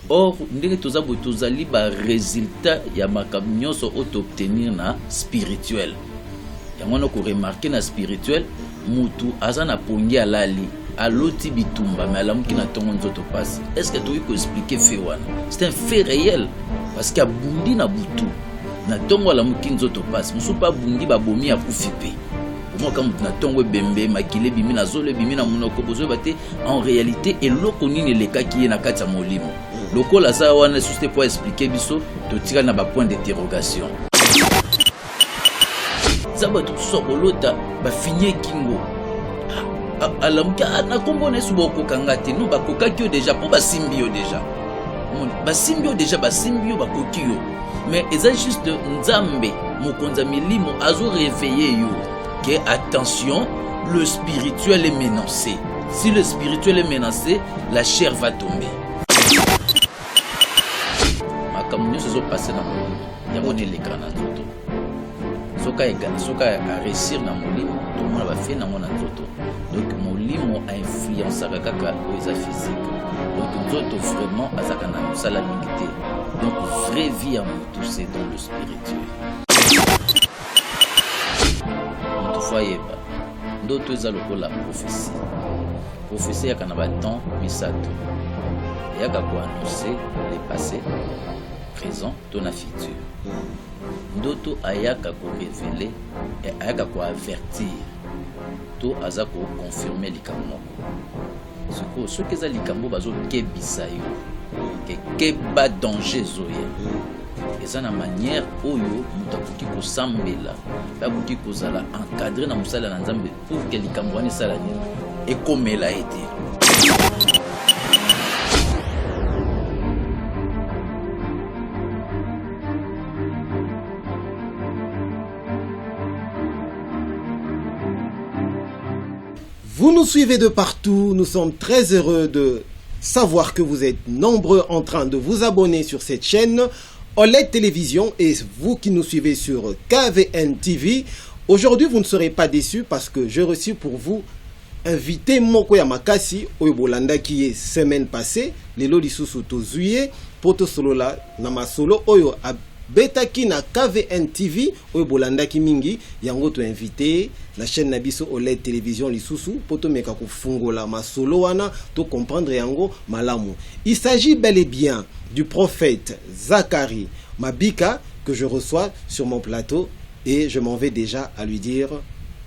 Or ndenge tozali ba résultat ya makambo nyonso obtenir na spirituel. Yango na ko remarquer na spirituel mutu aza na pongi alali aloti bitumba mais alamuki na tongo nzoto passe. Est-ce que tu peux expliquer fait wana? C'est un fait réel parce qu'il y a bundi na butu na tongo alamuki nzoto passe. Musu pa bundi ba bomi akufipe. Moi quand na tongo bembe makile bimi na zolo bimi na munoko bozo bate en réalité eloko nini leka ki na kati ya molimo. Lokola ça wana juste pour expliquer biso to tira na ba point d'interrogation. Zaba tout so bolota ba finye kingo. Alamuka na kombo na suboko kangate no bakokaki déjà pour ba simbio déjà. Ba simbio déjà ba simbio bakokio. Mais eza juste nzambe mokonza milimo azo réveiller yo. Que attention, le spirituel est menacé. Si le spirituel est menacé, la chair va tomber. Ma communion se sont passées dans mon lit. Il y a mon écran dans tout. Soka a réussi dans mon lit, tout le monde va faire dans mon auto. Donc mon lit m'a influencé à kaka aux physique. Donc nous autres vraiment à ça nous salamité. Donc vraie vie à nous tous c'est dans le spirituel. Foyeba ndoto eza lokola prophétie. Prophétie ya kana ba temps misato yaka ko annoncer le passé, présent, ton futur. Ndoto ayaka ko révéler et ayaka ko avertir to aza ko confirmer likambo moko. Ce que za likambo bazo kebisa yo ke keba danger zoya. Eza na manière oyo mutakuki ko sambela bakuki ko zala encadrer na musala na nzambe pour que likambo wana sala ni et comme elle a été. Vous nous suivez de partout, nous sommes très heureux de savoir que vous êtes nombreux en train de vous abonner sur cette chaîne OLED Télévision et vous qui nous suivez sur KVN TV. Aujourd'hui, vous ne serez pas déçus parce que j'ai reçu pour vous invité Moko Yamakasi Oyobolanda qui est semaine passée, Lelo Lisusu Tozuye, Poto Solola Namasolo Oyo Betaki na KVN TV Oyobolanda ki mingi yango to invité la chaîne Nabiso OLED Télévision Lisusu Poto meka kufungola masolo wana to comprendre yango malamu. Il s'agit bel et bien du prophète Zacharie Mabika que je reçois sur mon plateau et je m'en vais déjà à lui dire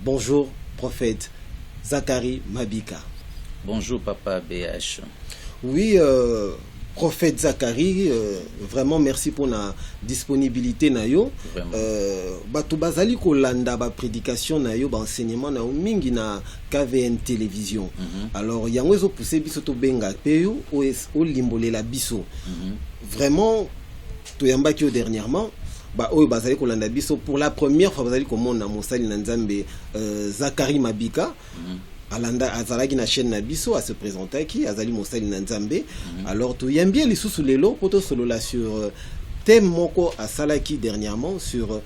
bonjour prophète Zacharie Mabika. Bonjour papa BH. Oui, prophète Zacharie, vraiment merci pour la disponibilité na yo. Batu bazali ko landa ba prédication na yo, ba enseignement na yo mingi na KVN télévision. Alors yango zo pousser biso to benga peyo o limbolela biso. Vraiment to yamba ki dernièrement ba oyo bazali ko landa biso pour la première fois bazali ko mona mosali na nzambe Zacharie Mabika. Alanda azalaki na chaîne Nabiso à se présenter qui azali mosali na nzambe. Alors tu yambie les sous lelo poto solo là sur thème moko asalaki dernièrement sur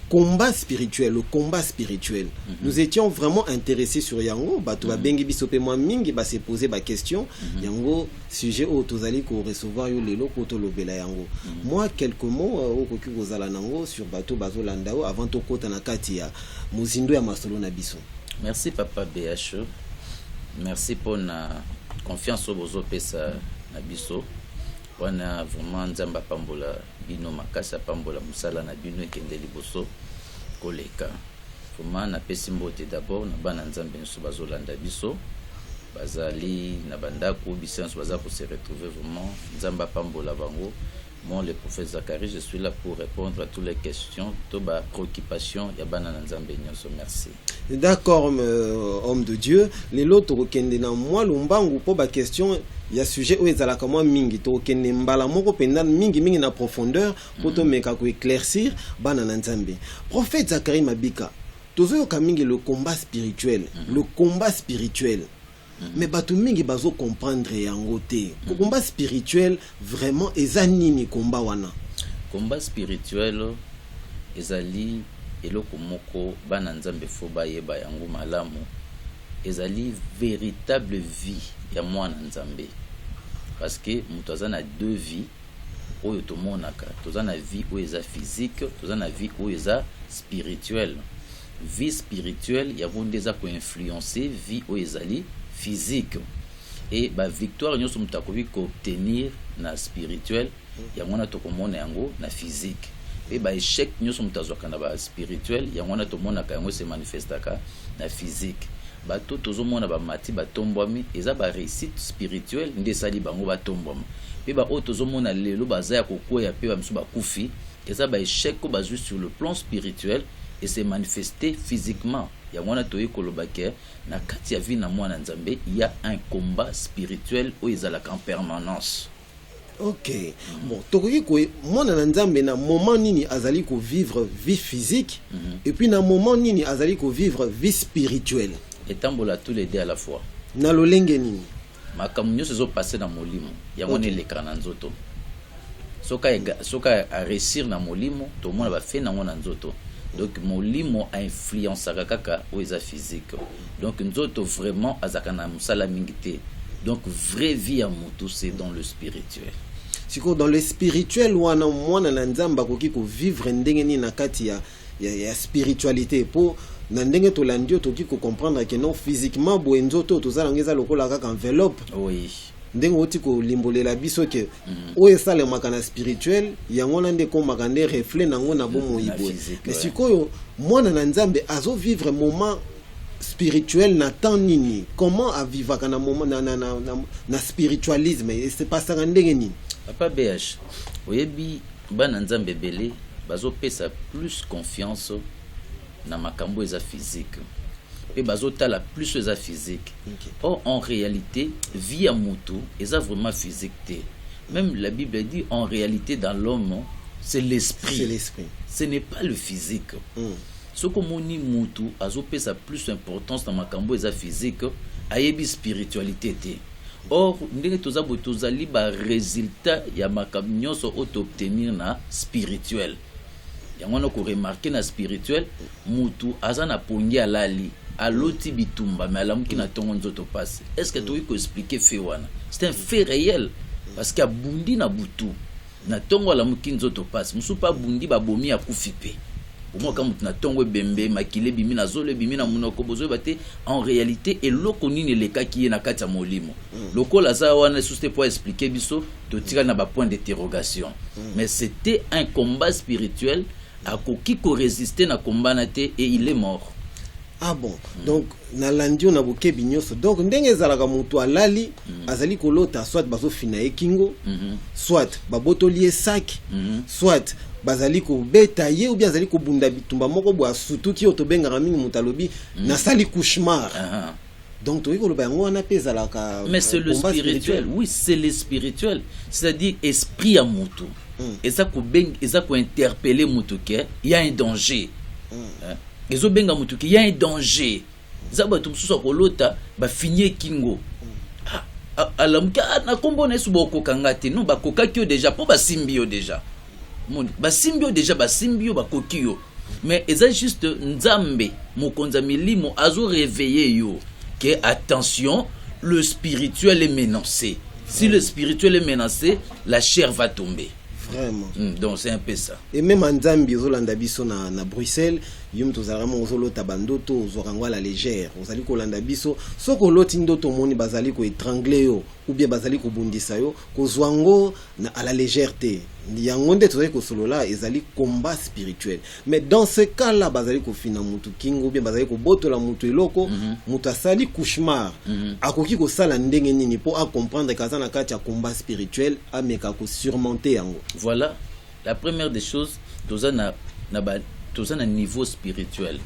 combat spirituel, le combat spirituel. Nous étions vraiment intéressés sur yango batu ba bengi biso pe moi mingi ba se poser ba question yango sujet au tozali ko recevoir yo lelo poto lobela yango. Moi quelques mots au koki kozala nango sur batu bazolanda avant to kota na kati ya muzindo ya masolo na biso. Merci papa BH. Merci pour la confiance au bozo pesa na biso. Wana vraiment nzamba pambola bino makasa pambola musala na bino ekende liboso koleka. Vraiment na pesi mbote d'abord na bana nzambe nso bazolanda biso. Bazali na bandako bisenso baza ko se retrouver vraiment nzamba pambola bango. Moi, le prophète Zacharie, je suis là pour répondre à toutes les questions, toutes les préoccupations. Merci. D'accord, homme de Dieu. Les autres, moi, l'umbangu pour la question, il y a sujet où ils allaient comment mingi, to kende mbala moko pendant mingi na profondeur pour te mettre à éclaircir banana nzambe. Prophète Zacharie Mabika, tozo kamingi le combat spirituel, le combat spirituel. Mais batu mingi bazo comprendre yango te. Combat spirituel vraiment ezanini combat wana. Combat spirituel ezali eloko moko bana nzambe fo bayeba yango malamu. Ezali véritable vie ya mwana nzambe. parce que moto aza na deux vies oyo tomonaka, toza na vie oyo eza physique, toza na vie oyo eza spirituelle. Vie spirituelle yango nde eza koinfluencer vie oyo ezali physique, et ba victoire nyonso moto akoki koobtenir na spirituel yango wana tokomona yango na physique, et ba échec nyonso moto azwaka na ba spirituel yango wana tomonaka yango se manifestaka na physique. Bato tozomona bamati batombwami eza ba réussite spirituelle nde esali bango batombwama, mpe ba oyo tozomona lelo baza ya kokwea mpe bamisu bakufi eza ba échec ko bazwi sur le plan spirituel et s'est manifesté physiquement. Yango wana toyi koloba ke na kati ya vie na mwana nzambe il y a un combat spirituel oyo ezalaka en permanence. Ok. Bon, tokoki ko mwana na nzambe na moment nini azali ko vivre vie physique et puis na moment nini azali ko vivre vie spirituelle. Etambola tous les deux à la fois. Na lolenge nini makambo nyonso ezopase na molimo yango wana elekaka na nzoto. Soka a réussir na molimo tomona bafe nango na nzoto. Donc molimo a influence kaka oyo eza physique. Donc nzoto vraiment azaka na musala mingi te. Donc vraie vie à moto c'est dans le spirituel. Siko dans le spirituel wana mwana na nzamba koki ko vivre ndenge ni na kati ya spiritualité po na ndenge to landio toki ko comprendre que non physiquement bo nzoto to zala ngeza lokola kaka enveloppe. Oui. Ndenge oti ko limbolela biso ke oyo sale makana spirituel yango na nde ko makande reflet nango na bomo ibo. Mais sikoyo mwana na nzambe azo vivre moment spirituel na temps nini, comment a vivre kana moment na spiritualisme et c'est pas ça ndenge nini. Papa BH oyebi bana nzambe belé bazo pesa plus confiance na makambo eza physique et bazotala plus eza physique. Or en réalité vie à moto eza vraiment physique te. Même la Bible dit en réalité dans l'homme c'est l'esprit. C'est l'esprit. Ce n'est pas le physique. Ce que moni moto azopesa plus importance na makambo eza physique ayebi spiritualité te. Or ndenge tozali ba résultat ya makambo nyonso obtenir na spirituel. Yango na ko remarquer na spirituel mutu aza na pongi alali aloti bitumba mais alamuki na tongo nzoto passe. Est-ce que tu peux expliquer fait wana? C'est un fait réel parce que bundi na butu na tongo alamuki nzoto passe musu pa bundi ba bomi akufipe. Pour quand na tongo bembe makile bimi na zole bimi na munoko bozo bate en réalité et loko nini le cas qui est na kati ya molimo. Loko la za wana juste pour expliquer biso to tira na ba point d'interrogation. Mais c'était un combat spirituel à koki ko résister na combat na te et il est mort. Ah bon. Donc na landio na boke binyoso. Donc ndenge zalaka mutu alali azali kolota soit bazo fina ekingo soit babotoli sac soit bazali ko beta ye ou bien azali ko bunda bitumba moko bo asutu ki otobengaka mingi mutalobi na sali cauchemar. Donc tu vois wana pesa la ka. Mais c'est le spirituel. Oui, c'est le spirituel. C'est-à-dire esprit à mutu. Et ça ko beng, et ça ko interpeller mutu ke il y a un danger. Ezo benga mutu ke il y a un danger. Ça ba tum suso ko lota ba finye kingo. Alamuka na kombo na suboko kangate no ba kokakio déjà po ba simbio déjà. Ba simbio déjà ba simbio ba kokio. Mais eza juste nzambe mokonza milimo azo réveiller yo que attention le spirituel est menacé. Si le spirituel est menacé, la chair va tomber. Vraiment. Donc c'est un peu ça. Et même en Zambie, Zolanda biso na Bruxelles, yum to zarama ozolo tabandoto ozorangwa la légère. Ozali ko landa biso, soko loti ndoto moni bazali ko étrangler yo ou bien bazali ko bundisa yo, ko zwango na à la légèreté. Yango nde tozali ko solola ezali combat spirituel. Mais dans ce cas-là bazali ko fina mutu kingo ou bien bazali ko botola mutu eloko, mutu asali cauchemar. Akoki ko sala ndenge nini pour à comprendre kaza na kati ya combat spirituel ameka ko surmonter yango. Voilà, la première des choses, tozana na niveau spirituel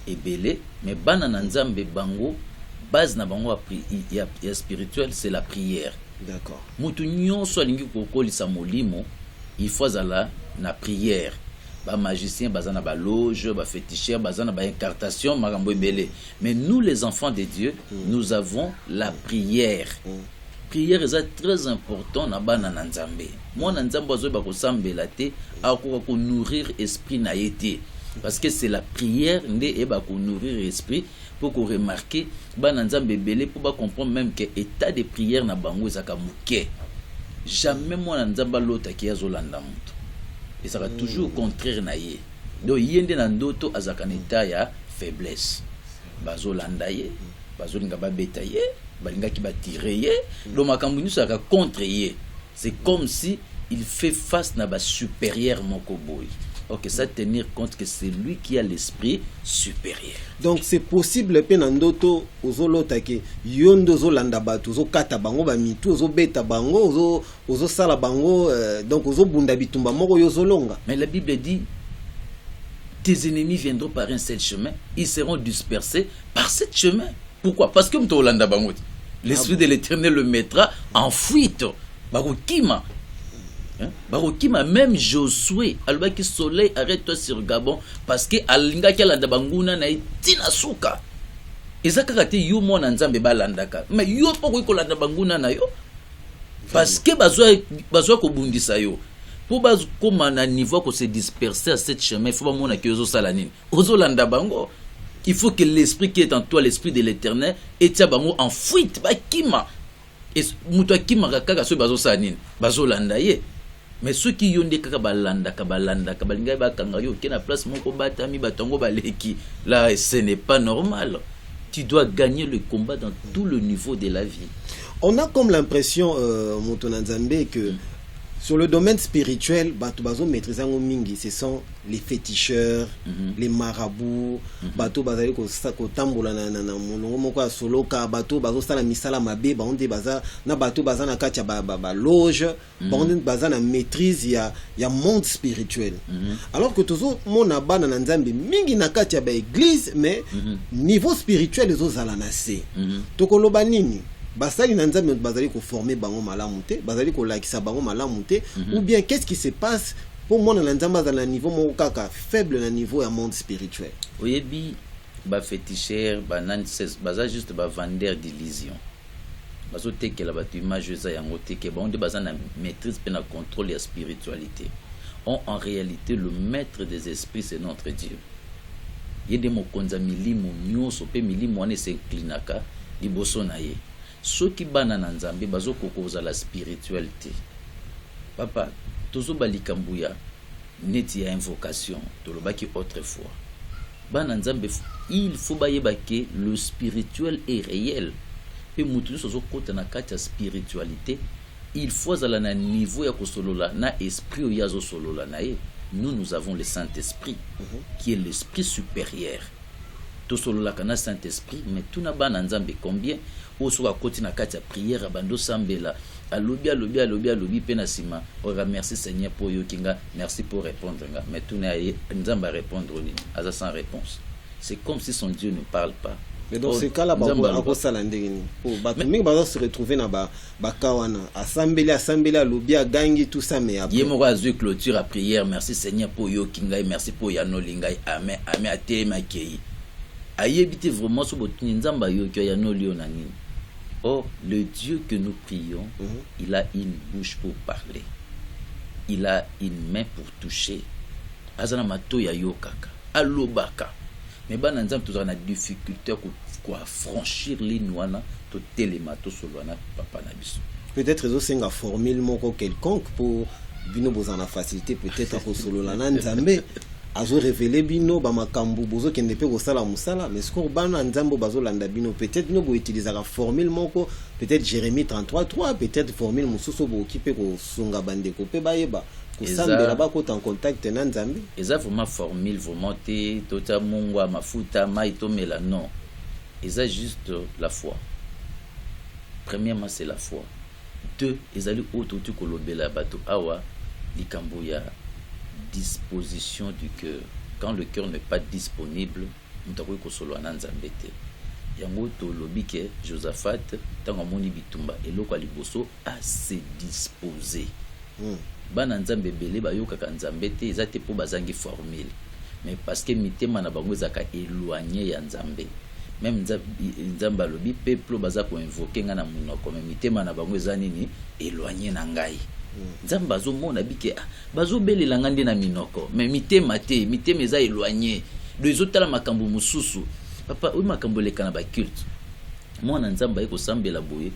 ebele, mais bana na nzambe bango base na bango ya spirituel c'est la prière. D'accord. Mutu nyonso alingi kokolisa molimo il faut zala na prière. Ba magicien bazana ba loge, ba féticheur bazana ba incartation makambo ebele. Mais nous les enfants de Dieu, nous avons la prière. Prière est très important na bana na nzambe. Moi na nzambe azo ba ko sambela te akoka ko nourrir esprit na yete. Parce que c'est la prière nde e ba ko nourrir esprit pour qu'on remarque bana nzambe belé pour ba comprendre même que état de prière na bango ezaka muke. jamais mwana nzamba lota ki azolanda mutu. Et ça va toujours contraire na ye. Donc yende na ndoto azaka na état ya faiblesse. Bazolanda ye, bazolinga babeta ye, balinga ki batire ye, donc makambo nyuso aka contre ye. C'est comme si il fait face na ba supérieur moko boy. Ok, ça tenir compte que c'est lui qui a l'esprit supérieur. Donc c'est possible pe na ndoto ozolota ke yondo zolanda batu ozokata bango ba mitu ozobeta bango ozosala bango donc ozobunda bitumba moko yozolonga. Mais la Bible dit tes ennemis viendront par un seul chemin, ils seront dispersés par ce chemin. Pourquoi? Parce que mtolanda bango. L'esprit de l'Éternel le mettra en fuite. Barokima. Barokima, même Josué, alba ki soleil, arrête-toi sur Gabon, parce que alinga ki alanda banguna na itina suka. Ezaka kate yo mona nzambe balandaka. Mais yo poko ko landa banguna na yo. Parce que bazwa ko bundisa yo. Pour bazo koma na niveau ko se disperser à cette chemin, il faut pas mona ki ozo sala nini. Ozo landa bango. Il faut que l'esprit qui est en toi, l'esprit de l'Éternel, etia bango en fuite, bakima. Et muto kima kaka so bazo sala nini. Bazo landa ye. Mais ceux qui ont des kabalanda, kabalinga bakanga yo qui na place moko batami batongo baleki, là ce n'est pas normal. Tu dois gagner le combat dans tout le niveau de la vie. On a comme l'impression Montonanzambe que sur le domaine spirituel, bato bazo maîtriser ngo mingi, ce sont les féticheurs, les marabouts, bato bazali ko tambola na molongo moko ya soloka, bato bazo sala misala mabe, ba onde baza na bato baza na kati ya ba loge, ba onde baza na maîtrise ya monde spirituel. Alors que tozo mona bana na nzambe mingi na kati ya ba église, mais niveau spirituel ezo zala na se. Tokoloba nini? Basali na nzambe bazali ko former bango malamu te, bazali ko lakisa bango malamu te, ou bien qu'est-ce qui se passe pour moi na nzamba za na niveau mo kaka faible na niveau ya monde spirituel. Oyebi ba féticheur ba nanses baza juste ba vendeur d'illusion. Bazo tekela ba tu image za yango teke ba onde baza na maîtrise pe na contrôle ya spiritualité. En réalité le maître des esprits c'est notre Dieu. Yede mo konza milimo nyoso pe milimo ane se inclinaka liboso na ye. Ceux qui bana na nzambe bazo kokoza la spiritualité. Papa, tozo balikambuya neti ya invocation tolobaki autrefois. Bana nzambe il faut bayeba que le spirituel est réel. Pe mutu sozo kota na kati ya spiritualité, il faut zala na niveau ya kosolola na esprit o yazo solola na ye. Nous avons le Saint-Esprit qui est l'esprit supérieur. Tosolola kana Saint-Esprit, mais tout na bana nzambe combien osoka koti na kati ya prière bando sambela alobi pe na sima ora merci Seigneur pour yo kinga, merci pour répondre nga, mais tout na nzamba répondre ni aza sans réponse. C'est comme si son Dieu ne parle pas. Mais dans ce cas-là bako sala ndengini pour bato mingi bazo se retrouver na ba kawana assembler alobi gangi tout ça, mais après yemo azui clôture à prière, merci Seigneur pour yo kinga, merci pour yano lingai, amen amen atema kei ayebite vraiment so botuni nzamba yo kyo yano lio na nini. Oh, le Dieu que nous prions, il a une bouche pour parler. Il a une main pour toucher. Azana mato ya yokaka, alobaka. Mais bana nzambe toujours na difficulté quoi franchir ligne wana to telemato solwana papa na biso. Peut-être ils ont une formule moko quelconque pour bino bozana facilité peut-être ko solola na nzambe. Azo révélé bino ba makambu bozo kende pe ko sala musala, mais ce qu'on bana nzambo bazo landa bino peut-être no bo utiliser la formule moko, peut-être Jérémie 33:3, peut-être formule mususu bo occupé ko sunga bande ko pe bayeba ko sambela ba ko en contact na nzambe. Eza vraiment formule vraiment te tota mungwa mafuta mai to mela non. Eza juste la foi. Premièrement c'est la foi. Deux, ezali auto tu kolobela bato awa likambo ya disposition du cœur. Quand le cœur n'est pas disponible, nous avons que solo ananzambe te. Yango to lobike Josaphat tango moni bitumba eloko aliboso a se disposer. Bana nzambe bele ba yoka kanzambe te ezate po bazangi formule. Mais parce que mitema na bango zaka éloigné ya nzambe. Même nzamba lobi peuple baza ko invoquer nga na munoko mais mitema na bango ezanini éloigné na ngai. Nzamba bazo mona bike bazo belela ngande na minoko mais mitema eza éloigné de ezotala makambo mususu. Papa o makambo leka na ba culte mona nzamba eko sambela boye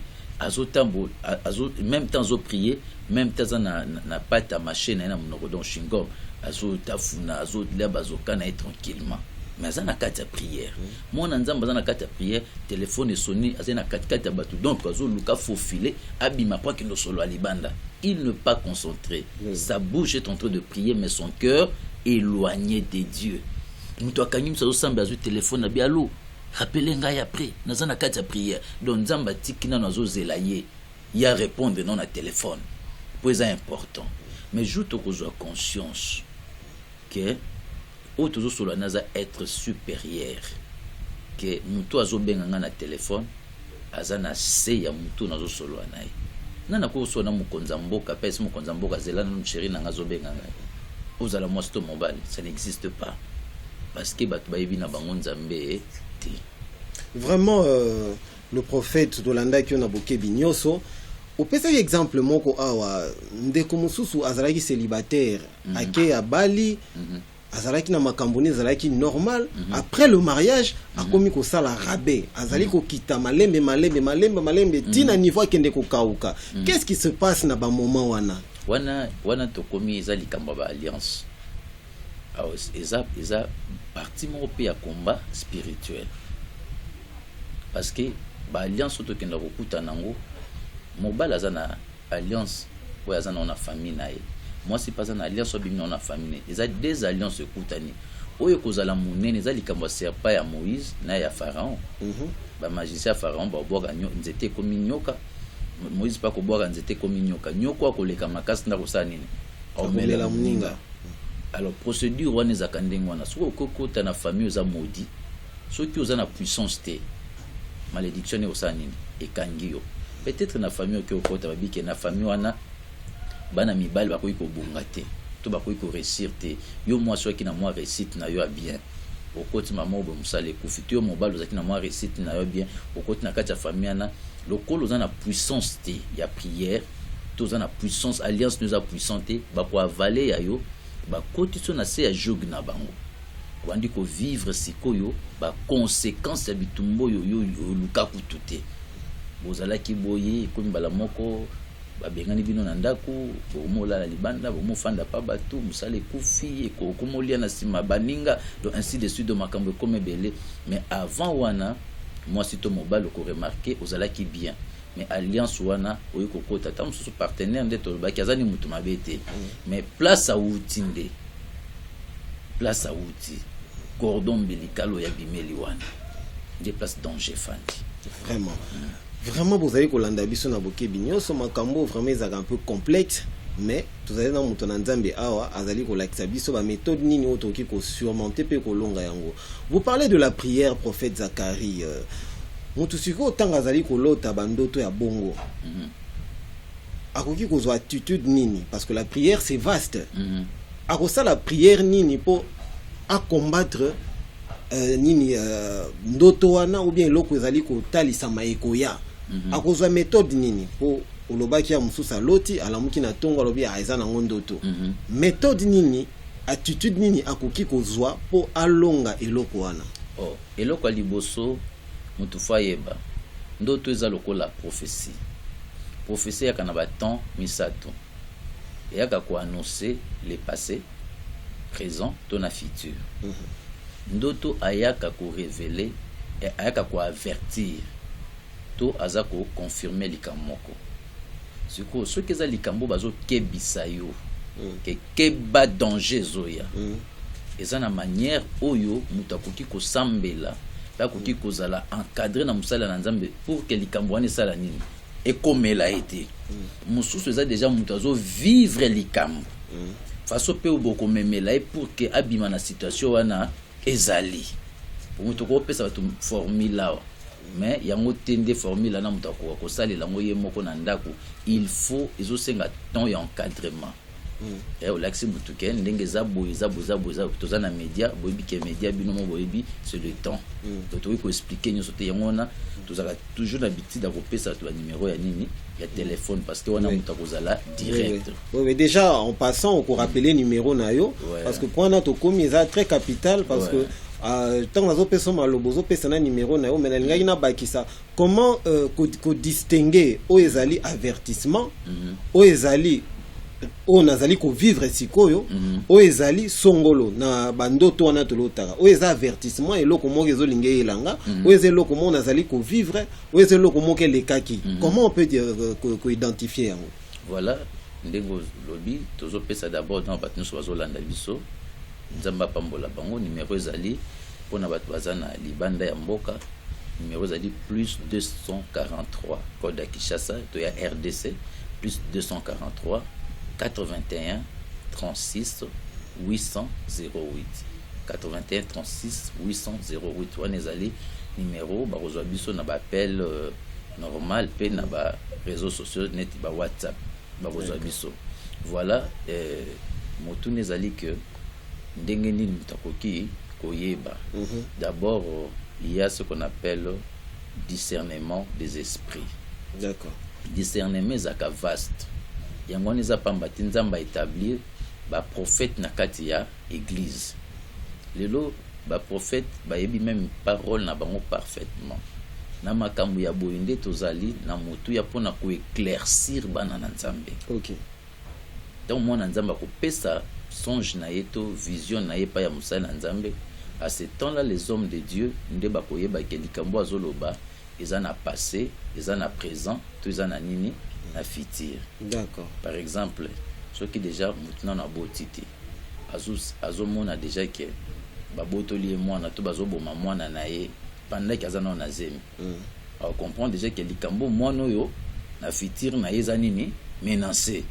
même temps azo prier, même temps na pas ta machine na monoko donc chingom azo tafuna azo leba azo kana tranquillement. Mais ça na kati ya prière. Mon nzamba za na kati ya prière, téléphone est sonné, azena kati ya batu. Donc azo luka faufilé, abima pas que no solo alibanda. Il ne pas concentré. Sa bouche est en train de prier mais son cœur éloigné de Dieu. Muto akanyim sa zo samba azo téléphone abi allo. Rappelez ngai après, naza na kati ya prière. Donc nzamba tikina nazo zelaye. Ya répondre non na téléphone. Pour ça important. Mais joute ko zo conscience que autres solo naza être supérieur que mutu azobenga na téléphone azana se ya mutu nazo solo naye nana ko so na mukonza mboka pesa mukonza mboka zela na mcheri na ngazobenga ngai ozala mosto mobile ça n'existe pas parce que batu bayebi na bango nzambe ti vraiment le prophète Dolanda qui on a boké binyoso au pesa exemple moko awa ndeko mususu azalaki célibataire ake abali azalaki na makamboni azalaki normal après le mariage akomi ko sala rabais azali ko kita malembe tina niveau akende ko kauka. Qu'est-ce qui se passe na ba moment wana to komi ezali kamba ba alliance eza parti mo pe ya combat spirituel parce que ba alliance to kenda ko kuta nango mobala zana alliance ou azana na famille nae. Moi c'est pas une alliance obimna na famille. Ils ont des alliances ekutani. Oyo kozala munene ezali kambo serpa ya Moïse na ya Pharaon. Ba magicien Pharaon ba boga nzete komi nyoka. Moïse pas ko boga nzete komi nyoka. Nyoko akoleka makasi na kosala nini? Omela muninga. Alors procédure wana zakandeng wana. Soko kokota na famille za maudit. Soki oza na puissance te. Malédiction e osala nini? Ekangi yo. Peut-être na famille ke okota babike na famille wana bana mibali bakoyi ko bunga te to bakoyi ko réussir te yo moi soki na moi réussite na yo a bien okoti mama obo musale kufiti yo mobali ozaki na moi réussite na yo bien okoti na kati ya famille na lokolo za na puissance te ya prière to za na puissance alliance nous a puissante ba ko avaler ya yo ba koti so na se ya jog na bango wandi ko vivre sikoyo ba conséquence ya bitumbo yo lukaku tuté bozala ki boye komi bala moko babengani bino na ndako bomola la libanda bomofanda pa batu musale kufi eko komolia na sima baninga donc ainsi de suite de makambo comme belé. Mais avant wana moi sito mobile ko remarquer ozala ki bien mais alliance wana oyiko kota tam sous partenaire ndeto ba kazani mutu mabete mais place à outinde place à outil cordon ombilical ya bimeli wana des places danger fandi vraiment. Vraiment, vous avez kolanda biso na boké binyo so makambo vraiment est un peu complexe mais vous allez dans muto na nzambe awa azali ko lakisa biso ba méthode nini otoki ko surmonter pe ko longa yango. Vous parlez de la prière prophète Zacharie mutu siko tanga azali ko lota bandoto ya bongo akoki ko zo attitude nini parce que la prière c'est vaste akosa la prière nini pour à combattre nini ndoto wana ou bien loko ezali ko talisa maikoya akozwa méthode nini po olobaki ya mususa loti alamuki na tongo alobi aiza na ngondoto méthode nini attitude nini akoki kozwa po alonga eloko wana eloko liboso mutu fayeba ndoto eza lokola prophétie ya kana ba temps misato yaka ko annoncer le passé présent to na futur ndoto ayaka ko révéler et ayaka ko avertir to azako confirmer likamoko siko soki eza likambo bazo kebisa yo ke keba danger zoya eza na manière oyo mutu akoki kosambela pa akoki kozala encadré na musala na nzambe pour que likambo wana esala nini ekomela ete mususu eza déjà mutu azo vivre likambo faso pe oboko memela pour que abima na situation wana ezali pour mutu ko pesa batu formule là mais yango tende formule na mutu ko salela ngo ye moko na ndako il faut ezo senga temps et encadrement et au laxi mutu ke ndenge za boza toza na média boyebi ke média bino mo boyebi c'est le temps donc tu ko expliquer nyo sote yango na tozaka toujours l'habitude ko pesa to numéro ya nini ya téléphone parce que on a mutu ko zala direct oui déjà en passant on peut rappeler numéro na yo parce que quand on a to komi za très capital parce que tant que personne malobozo personne numéro na yo mais ngai na bakisa comment ko distinguer o ezali avertissement o ezali o nazali ko vivre sikoyo o ezali songolo na bandoto wana tolotaka o eza avertissement eloko moko ezolinga elanga o eza eloko moko nazali ko vivre o eza eloko moko lekaki comment on peut ko identifier yango voilà ndengo lobi tozo pesa d'abord dans batnu so bazolanda biso nzamba pambola bango numéro ezali pona bato bazana libanda ya mboka numéro ezali plus 243 code ya Kinshasa to ya RDC plus 243 81 36 800 08 81 36 800 08 wana ezali numéro bakozwa biso na bappel normal pe na ba réseaux sociaux net ba WhatsApp bakozwa biso voilà motune ezali que ndenge nini mutakoki koyeba d'abord il y a ce qu'on appelle discernement des esprits. D'accord. Discernement ezaka vaste yango neza pamba tinzamba établir ba prophète na kati ya église lelo ba prophète ba yebi même parole na bango parfaitement na makambo ya boyende tozali na motu ya pona ko éclaircir bana na nzambe. OK. Donc mona nzamba ko pesa songe na yeto vision na yepa ya musala na nzambe. À ce temps-là les hommes de Dieu nde ba koyeba ke likambo azoloba eza na passé eza na présent to eza na nini na futur. D'accord. Par exemple ceux qui déjà maintenant na botiti azomona déjà que babotoli mwana to bazoboma mwana na ye pendant que azana na zemi on comprend déjà que likambo mwana yo na futur na yeza nini menacé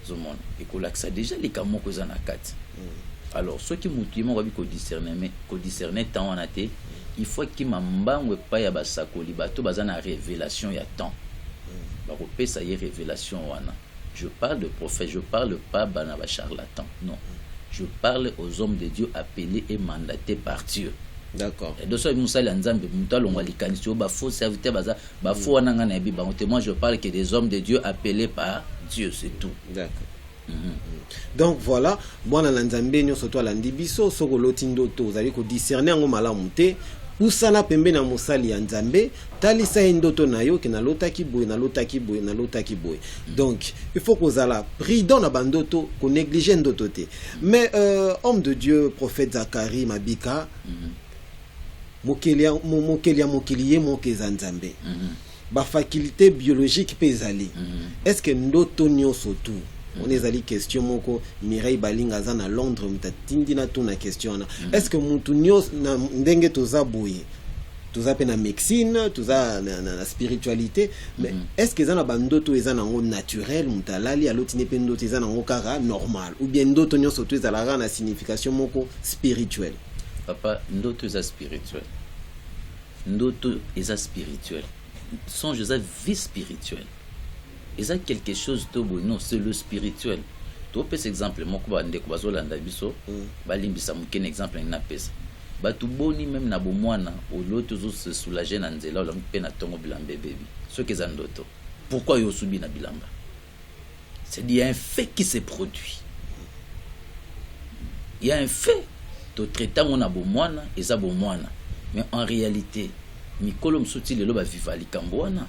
zomona ekolakisa déjà likambo ko za na kati. Alors ceux qui mutuima wabi ko discerner temps wana te il faut que mambangwe pa ya basakoli bato bazana révélation ya temps bako pesa ye révélation wana. Je parle de prophète, je parle pas bana ba charlatan, non. Je parle aux hommes de Dieu appelés et mandatés par Dieu. D'accord. Et de ça musala nzambe mutalo ngalikanisi ba faux serviteur baza ba faux wana ngana bi ba moi je parle que des hommes de Dieu appelés par Dieu, c'est tout. D'accord. Donc voilà, bwana nzambe nyoso to alandi biso soko lotindo to zali ko discerner ngo malamu te usala pembe na mosali ya nzambe talisa ndoto na yo ke na lotaki boy na lotaki boy na lotaki boy. Donc il faut qu'on zala prudent na bandoto ko négliger ndoto te. Mais homme de Dieu prophète Zacharie Mabika mokelia mokeza nzambe ba faculté biologique pesali est-ce que ndoto nyoso tu on est allé question moko Mireille Balinga za na Londres mtatindi na tuna question na est-ce que mutu nyos na ndenge toza boye toza pe na médecine toza na spiritualité mais est-ce que za na bandoto eza na ngo naturel mutalali alotine pe ndoto eza na ngo kara normal ou bien ndoto nyoso to eza la na signification moko spirituelle? Papa, ndoto eza spirituel. Ndoto eza spirituel. Songe eza vie spirituelle. Eza quelque chose de bon, non, c'est le spirituel. Tu peux cet exemple moko ba ndeko bazolanda biso balimbisa mukene exemple na pesa. Batu boni même na bomwana au loto zo se soulager na nzela la mpe na tongo bilamba baby. Ce que za ndoto. Pourquoi yo subi na bilamba? C'est il y a un fait qui s'est produit. Il y a un fait. To traiter mon abomwana eza bomwana. Mais en réalité, mikolo msuti lelo ba vivali kambwana.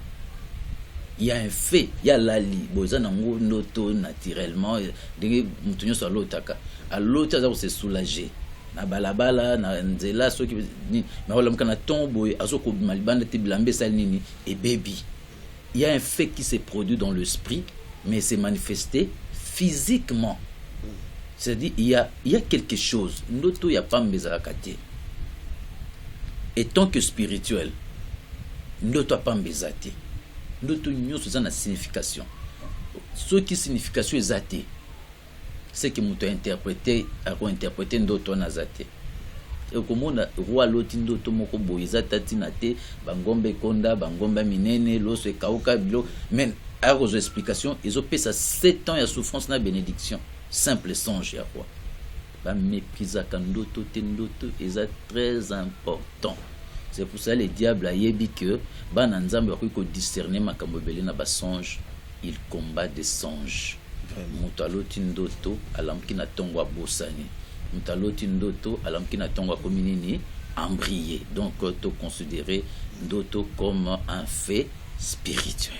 Il y a un fait, il y a lali, boza nango noto naturellement, denge mutunyo so lotaka. A lota za se soulager. Na balabala na nzela so ki ni mais wala mkana tombo azoko malibanda te bilambe sal nini et baby. Il y a un fait qui s'est produit dans l'esprit mais c'est manifesté physiquement. C'est-à-dire il y a quelque chose, noto ya pas mbezakate. Et tant que spirituel, noto pas mbezate. Ndoto nyoso za na signification. Ce qui signification ezate. C'est que muto interpréter ndoto na zate. Et komona roi loti ndoto moko boyiza tatina te bangombe konda bangomba minene loso ekauka bilo men a aux explications ils ont pesa 7 ans ya souffrance na bénédiction simple songe ya roi. Ba méprisa kandoto te ndoto est très important. C'est pour ça le diable a yebi que bana nzambe ko discerner makambo belé na ba songe, il combat des songes. Muto aloti ndoto alamki na tongo bosani. mutaloti ndoto alamki na tongo komi nini embrayé. Donc to considérer ndoto comme un fait spirituel.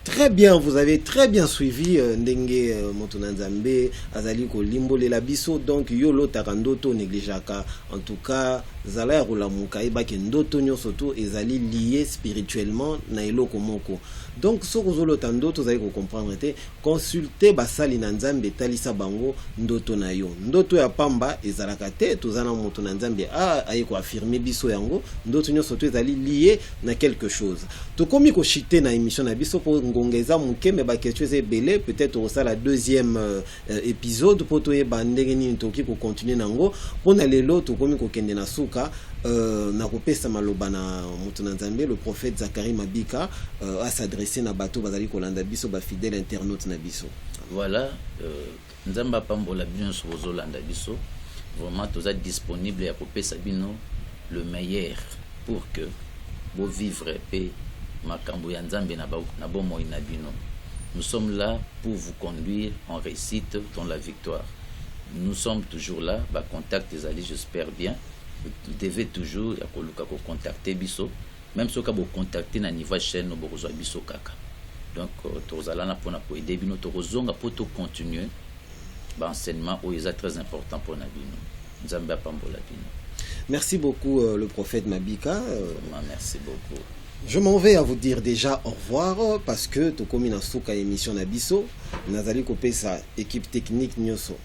Très bien, vous avez très bien suivi ndenge Motunanzambe azali ko limbolela biso, donc yolo takandoto négligeaka. En tout cas, zala rola mukai ba ke ndoto nyoso to ezali lié spirituellement na eloko moko. Donc so kozolo tandoto zali ko comprendre te, consulter basali na Nzambe talisa bango ndoto na yo. Ndoto ya pamba ezalaka te, tozana Motunanzambe aye ko affirmer biso yango, ndoto nyoso to ezali lié na quelque chose. To komi ko chiter na émission na biso pour ngongeza muke me ba question ebele, peut-être au ça la deuxième épisode pour to yeba ndenge nini toki ko continuer nango. Pona lelo to komi ko kende na suka na kopesa maloba na Motunanzambe, le prophète Zacharie Mabika a s'adresser na bato bazali kolanda biso ba fidèle internaute na biso. Voilà, Nzamba pambola bien sur Zolanda biso. Vraiment tous êtes disponible à kopesa bino le meilleur pour que vous vivre paix makambo ya Nzambe na bomo ina bino. Nous sommes là pour vous conduire en réussite dans la victoire. Nous sommes toujours là, ba contact les alliés, j'espère bien. Vous devez toujours contacter biso, même si vous contacter na niveau chaîne no bokozwa biso kaka. Donc tozala na pona po aider bino tozonga pour to continuer ba enseignement o est très important pour na bino. Nzambe apambola bino. Merci beaucoup le prophète Mabika. Merci beaucoup. Je m'en vais à vous dire déjà au revoir parce que to komi na suka émission na biso nazali kopesa équipe technique nyoso